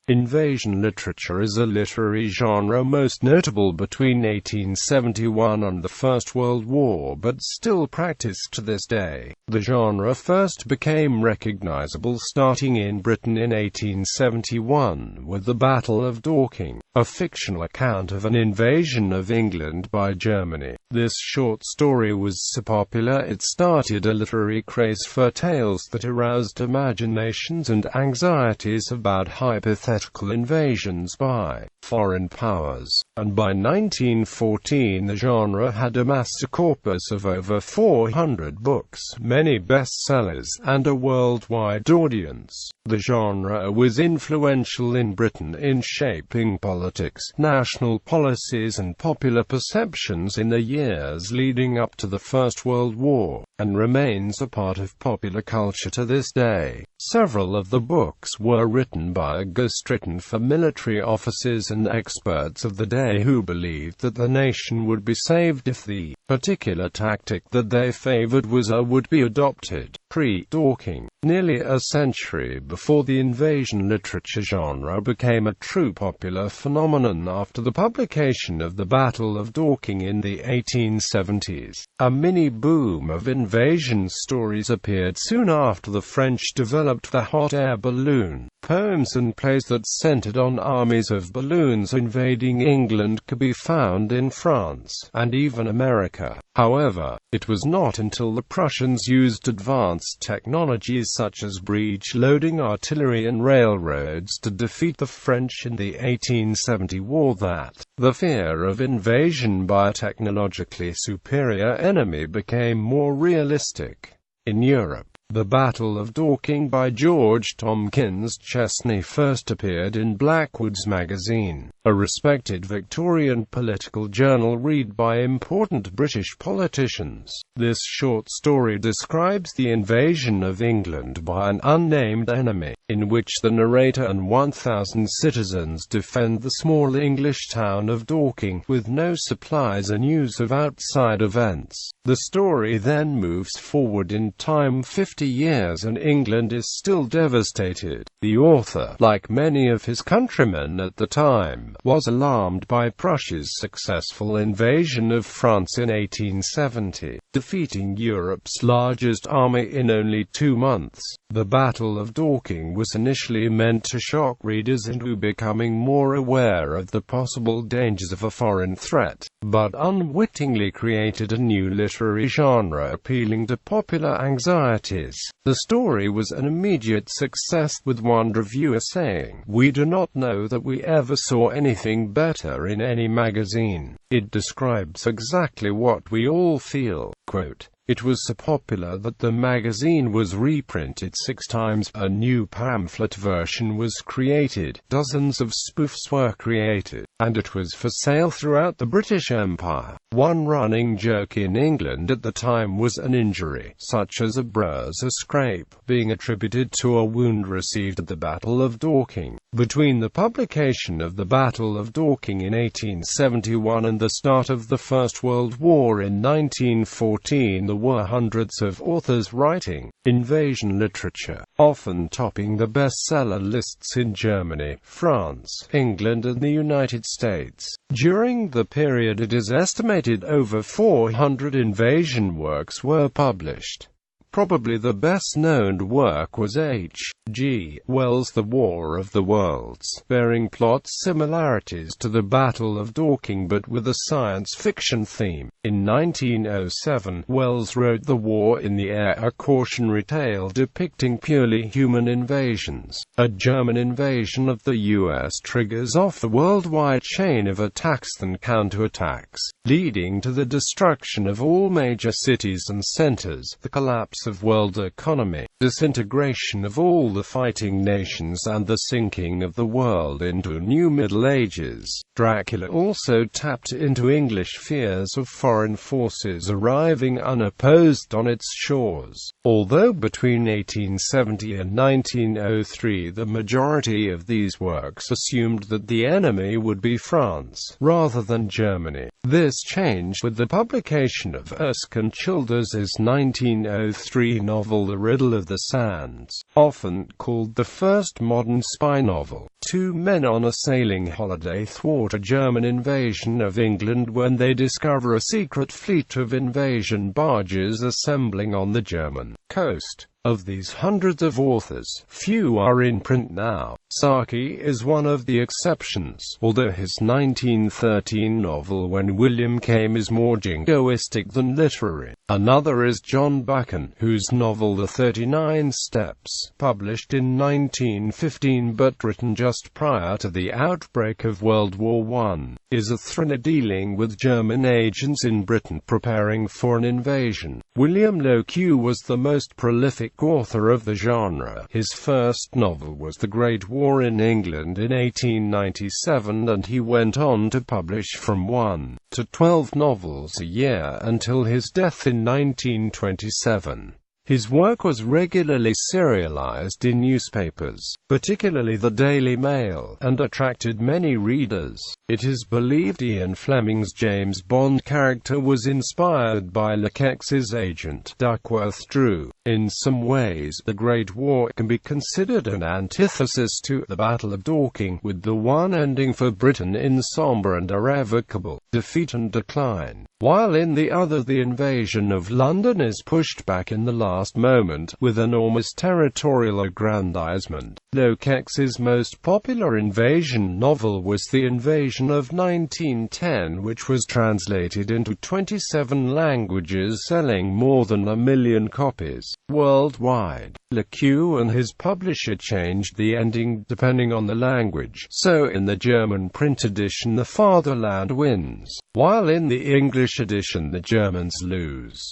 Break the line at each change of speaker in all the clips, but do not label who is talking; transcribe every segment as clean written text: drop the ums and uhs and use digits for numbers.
Invasion literature is a literary genre most notable between 1871 and the First World War, but still practiced to this day. The genre first became recognizable starting in Britain in 1871, with the Battle of Dorking, a fictional account of an invasion of England by Germany. This short story was so popular it started a literary craze for tales that aroused imaginations and anxieties about hypothetical invasions by foreign powers, and by 1914 the genre had amassed a corpus of over 400 books, many bestsellers, and a worldwide audience. The genre was influential in Britain in shaping politics, national policies and popular perceptions in the years leading up to the First World War, and remains a part of popular culture to this day. Several of the books were written by Stricken for military officers and experts of the day who believed that the nation would be saved if the particular tactic that they favored would be adopted. Pre-Dorking, nearly a century before the invasion literature genre became a true popular phenomenon after the publication of the Battle of Dorking in the 1870s. A mini-boom of invasion stories appeared soon after the French developed the hot air balloon. Poems and plays that centered on armies of balloons invading England could be found in France, and even America. However, it was not until the Prussians used advanced technologies such as breech-loading artillery and railroads to defeat the French in the 1870 war that the fear of invasion by a technologically superior enemy became more realistic. In Europe, the Battle of Dorking by George Tompkins Chesney first appeared in Blackwood's Magazine, a respected Victorian political journal read by important British politicians. This short story describes the invasion of England by an unnamed enemy, in which the narrator and 1,000 citizens defend the small English town of Dorking, with no supplies and news of outside events. The story then moves forward in time 50 years and England is still devastated. The author, like many of his countrymen at the time, was alarmed by Prussia's successful invasion of France in 1870, defeating Europe's largest army in only 2 months. The Battle of Dorking was initially meant to shock readers into becoming more aware of the possible dangers of a foreign threat, but unwittingly created a new literary genre appealing to popular anxieties. The story was an immediate success, with one reviewer saying, "We do not know that we ever saw anything better in any magazine. It describes exactly what we all feel." Quote, "It was so popular that the magazine was reprinted 6 times, a new pamphlet version was created, dozens of spoofs were created, and it was for sale throughout the British Empire." One running joke in England at the time was an injury, such as a bruise, a scrape, being attributed to a wound received at the Battle of Dorking. Between the publication of the Battle of Dorking in 1871 and the start of the First World War in 1914, there were hundreds of authors writing invasion literature, often topping the bestseller lists in Germany, France, England, and the United States. During the period, it is estimated over 400 invasion works were published. Probably the best-known work was H.G. Wells' The War of the Worlds, bearing plot similarities to the Battle of Dorking but with a science fiction theme. In 1907, Wells wrote The War in the Air, a cautionary tale depicting purely human invasions. A German invasion of the U.S. triggers off the worldwide chain of attacks and counterattacks, leading to the destruction of all major cities and centers, the collapse of world economy, disintegration of all the fighting nations, and the sinking of the world into new Middle Ages. Dracula also tapped into English fears of foreign forces arriving unopposed on its shores. Although between 1870 and 1903 the majority of these works assumed that the enemy would be France, rather than Germany. This changed with the publication of Erskine Childers' 1903 mystery novel The Riddle of the Sands, often called the first modern spy novel. Two men on a sailing holiday thwart a German invasion of England when they discover a secret fleet of invasion barges assembling on the German coast. Of these hundreds of authors, few are in print now. Saki is one of the exceptions, although his 1913 novel When William Came is more jingoistic than literary. Another is John Bakken, whose novel The 39 Steps, published in 1915 but written just prior to the outbreak of World War I, is a thriller dealing with German agents in Britain preparing for an invasion. William Locue was the most prolific author of the genre. His first novel was The Great War in England in 1897, and he went on to publish from 1 to 12 novels a year until his death in 1927. His work was regularly serialized in newspapers, particularly the Daily Mail, and attracted many readers. It is believed Ian Fleming's James Bond character was inspired by Lecquex's agent Duckworth Drew. In some ways, The Great War can be considered an antithesis to the Battle of Dorking, with the one ending for Britain in sombre and irrevocable defeat and decline, while in the other the invasion of London is pushed back in the last moment, with enormous territorial aggrandizement. Lecquex's most popular invasion novel was The Invasion of 1910, which was translated into 27 languages, selling more than 1 million copies worldwide. Locue and his publisher changed the ending depending on the language, so in the German print edition the fatherland wins, while in the English edition the Germans lose.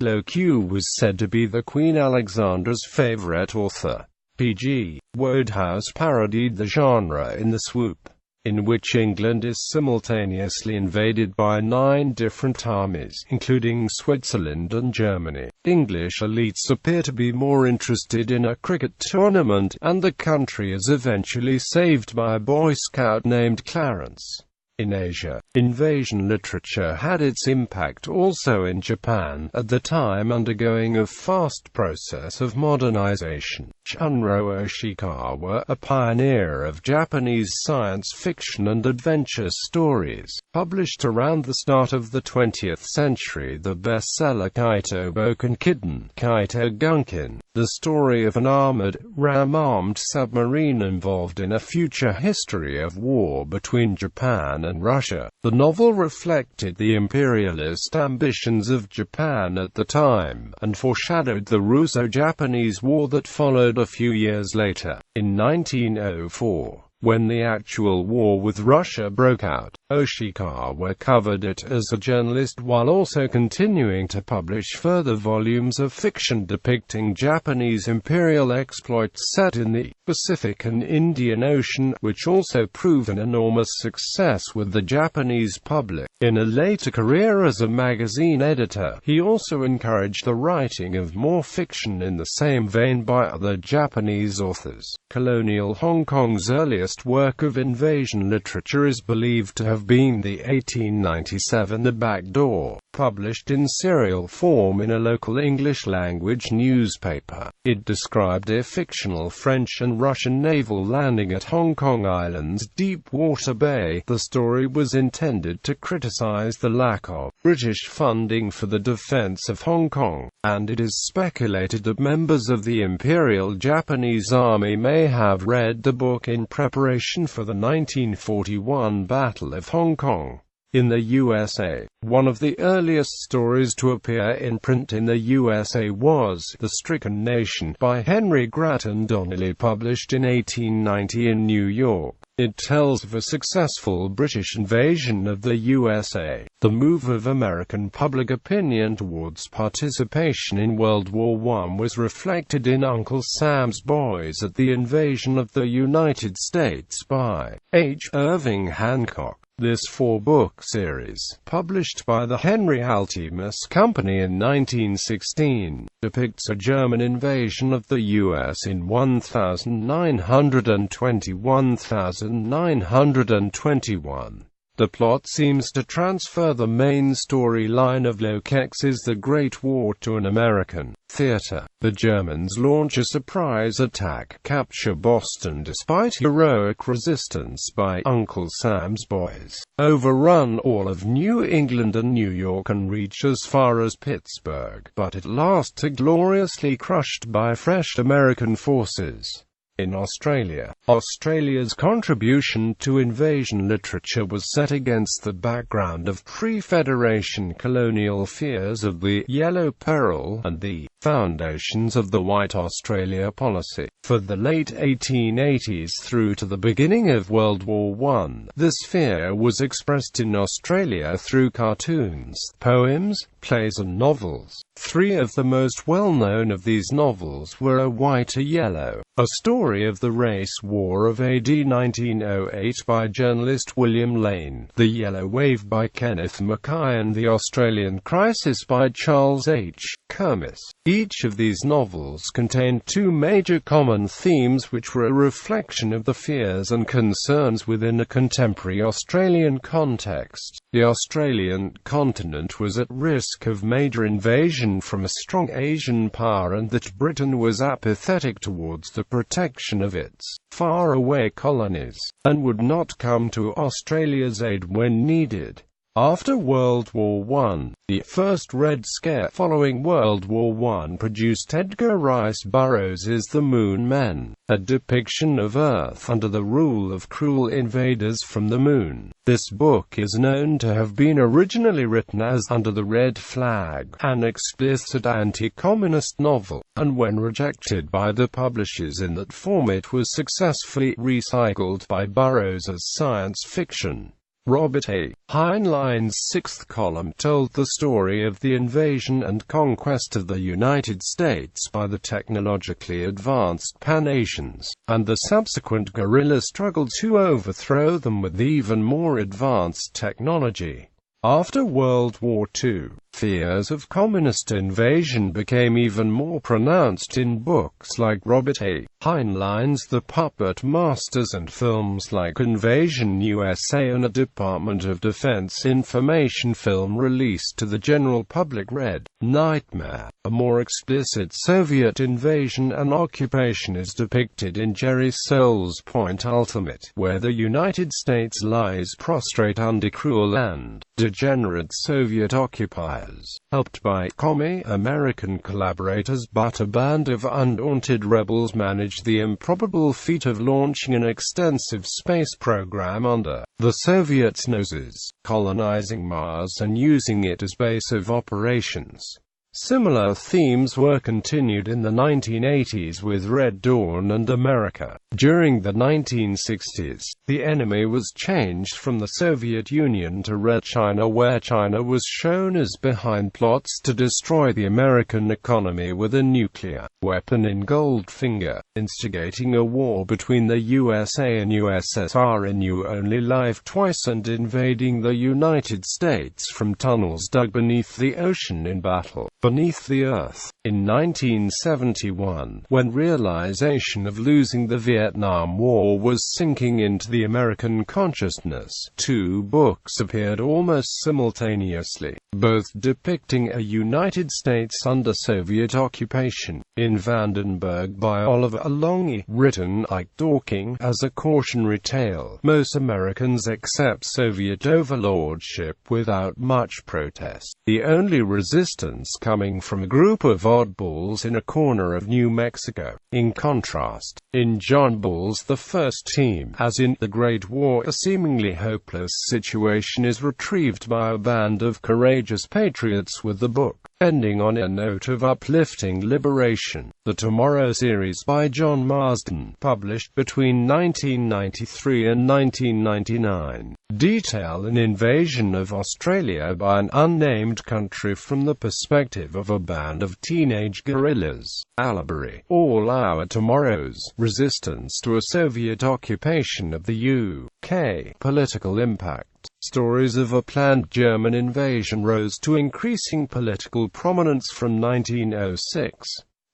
Locue was said to be the Queen Alexandra's favorite author. P.G. Wodehouse parodied the genre in The Swoop, in which England is simultaneously invaded by 9 different armies, including Switzerland and Germany. English elites appear to be more interested in a cricket tournament, and the country is eventually saved by a Boy Scout named Clarence. In Asia, invasion literature had its impact also in Japan, at the time undergoing a fast process of modernization. Shunro Ishikawa, a pioneer of Japanese science fiction and adventure stories, published around the start of the 20th century the bestseller Kaito Boken Kitten, Kaito Gunkin, the story of an armored, ram-armed submarine involved in a future history of war between Japan and Russia. The novel reflected the imperialist ambitions of Japan at the time, and foreshadowed the Russo-Japanese War that followed a few years later. In 1904, when the actual war with Russia broke out, Ishikawa covered it as a journalist while also continuing to publish further volumes of fiction depicting Japanese imperial exploits set in the Pacific and Indian Ocean, which also proved an enormous success with the Japanese public. In a later career as a magazine editor, he also encouraged the writing of more fiction in the same vein by other Japanese authors. Colonial Hong Kong's earliest work of invasion literature is believed to have been the 1897 The Back Door, published in serial form in a local English-language newspaper. It described a fictional French and Russian naval landing at Hong Kong Island's Deepwater Bay. The story was intended to criticize the lack of British funding for the defense of Hong Kong, and it is speculated that members of the Imperial Japanese Army may have read the book in preparation for the 1941 Battle of Hong Kong. In the USA, one of the earliest stories to appear in print in the USA was The Stricken Nation by Henry Gratton Donnelly, published in 1890 in New York. It tells of a successful British invasion of the USA, the move of American public opinion towards participation in World War I was reflected in Uncle Sam's Boys at the Invasion of the United States by H. Irving Hancock. This 4-book series, published by the Henry Altimus Company in 1916, depicts a German invasion of the U.S. in 1920-1921. The plot seems to transfer the main storyline of Lokex's The Great War to an American theater. The Germans launch a surprise attack, capture Boston despite heroic resistance by Uncle Sam's boys, overrun all of New England and New York and reach as far as Pittsburgh, but at last are gloriously crushed by fresh American forces. In Australia, Australia's contribution to invasion literature was set against the background of pre-Federation colonial fears of the Yellow Peril and the foundations of the White Australia policy. For the late 1880s through to the beginning of World War I, this fear was expressed in Australia through cartoons, poems, plays and novels. Three of the most well-known of these novels were A White, a Yellow, a story of the race war of AD 1908 by journalist William Lane, The Yellow Wave by Kenneth Mackay, and The Australian Crisis by Charles H. Kermis. Each of these novels contained two major common themes which were a reflection of the fears and concerns within a contemporary Australian context. The Australian continent was at risk of major invasion from a strong Asian power, and that Britain was apathetic towards the protection of its faraway colonies, and would not come to Australia's aid when needed. After World War I, the first Red Scare following World War I produced Edgar Rice Burroughs' The Moon Men, a depiction of Earth under the rule of cruel invaders from the moon. This book is known to have been originally written as Under the Red Flag, an explicit anti-communist novel, and when rejected by the publishers in that form it was successfully recycled by Burroughs as science fiction. Robert A. Heinlein's sixth column told the story of the invasion and conquest of the United States by the technologically advanced Pan-Asians, and the subsequent guerrilla struggle to overthrow them with even more advanced technology. After World War II, fears of communist invasion became even more pronounced in books like Robert A. Heinlein's The Puppet Masters and films like Invasion USA, and a Department of Defense information film released to the general public, Red Nightmare. A more explicit Soviet invasion and occupation is depicted in Jerry Soule's Point Ultimate, where the United States lies prostrate under cruel and degenerate Soviet occupiers, helped by commie American collaborators, but a band of undaunted rebels managed the improbable feat of launching an extensive space program under the Soviets' noses, colonizing Mars and using it as base of operations. Similar themes were continued in the 1980s with Red Dawn and America. During the 1960s, the enemy was changed from the Soviet Union to Red China, where China was shown as behind plots to destroy the American economy with a nuclear weapon in Goldfinger, instigating a war between the USA and USSR in You Only Live Twice, and invading the United States from tunnels dug beneath the ocean in Battle Beneath the Earth. In 1971, when realization of losing the Vietnam War was sinking into the American consciousness, two books appeared almost simultaneously, both depicting a United States under Soviet occupation. In Vandenberg by Oliver Longy, written like Dorking as a cautionary tale, most Americans accept Soviet overlordship without much protest, the only resistance coming from a group of oddballs in a corner of New Mexico. In contrast, in John Ball's The First Team, as in The Great War, a seemingly hopeless situation is retrieved by a band of courageous patriots, with the book ending on a note of uplifting liberation. The Tomorrow series by John Marsden, published between 1993 and 1999, detail an invasion of Australia by an unnamed country from the perspective of a band of teenage guerrillas. Allegory, All Our Tomorrows, resistance to a Soviet occupation of the UK. Political impact. Stories of a planned German invasion rose to increasing political prominence from 1906.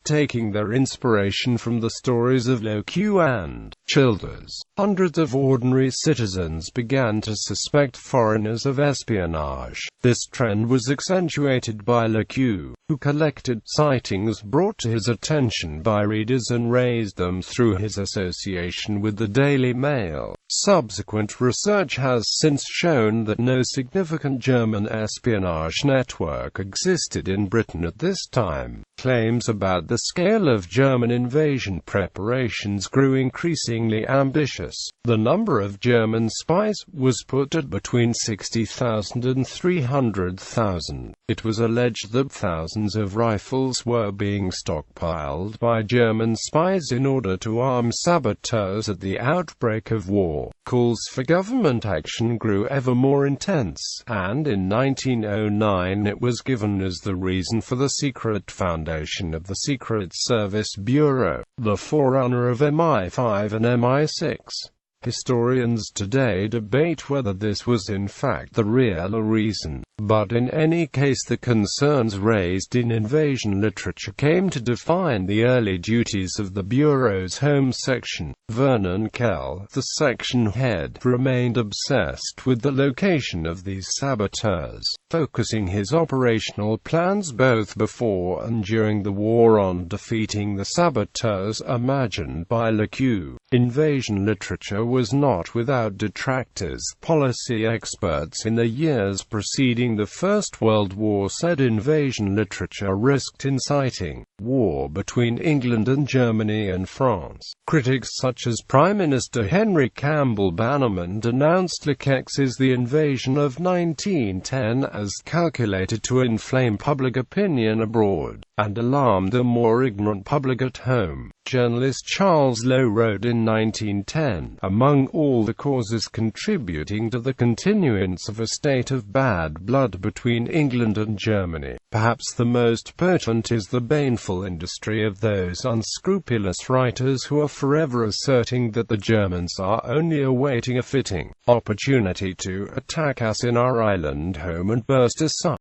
taking their inspiration from the stories of Lequeux and Childers. Hundreds of ordinary citizens began to suspect foreigners of espionage. This trend was accentuated by Lequeux, who collected sightings brought to his attention by readers and raised them through his association with the Daily Mail. Subsequent research has since shown that no significant German espionage network existed in Britain at this time. Claims about the scale of German invasion preparations grew increasingly ambitious. The number of German spies was put at between 60,000 and 300,000. It was alleged that thousands of rifles were being stockpiled by German spies in order to arm saboteurs at the outbreak of war. Calls for government action grew ever more intense, and in 1909 it was given as the reason for the secret foundation of the Secret Service Bureau, the forerunner of MI5 and MI6. Historians today debate whether this was in fact the real reason, but in any case the concerns raised in invasion literature came to define the early duties of the Bureau's Home Section. Vernon Kell, the section head, remained obsessed with the location of these saboteurs, focusing his operational plans both before and during the war on defeating the saboteurs imagined by Lequeux. Invasion literature was not without detractors. Policy experts in the years preceding the First World War said invasion literature risked inciting war between England and Germany and France. Critics such as Prime Minister Henry Campbell Bannerman denounced Lequeux's The Invasion of 1910 as calculated to inflame public opinion abroad, and alarmed a more ignorant public at home. Journalist Charles Lowe wrote in 1910, among all the causes contributing to the continuance of a state of bad blood between England and Germany, perhaps the most potent is the baneful industry of those unscrupulous writers who are forever asserting that the Germans are only awaiting a fitting opportunity to attack us in our island home and burst asunder.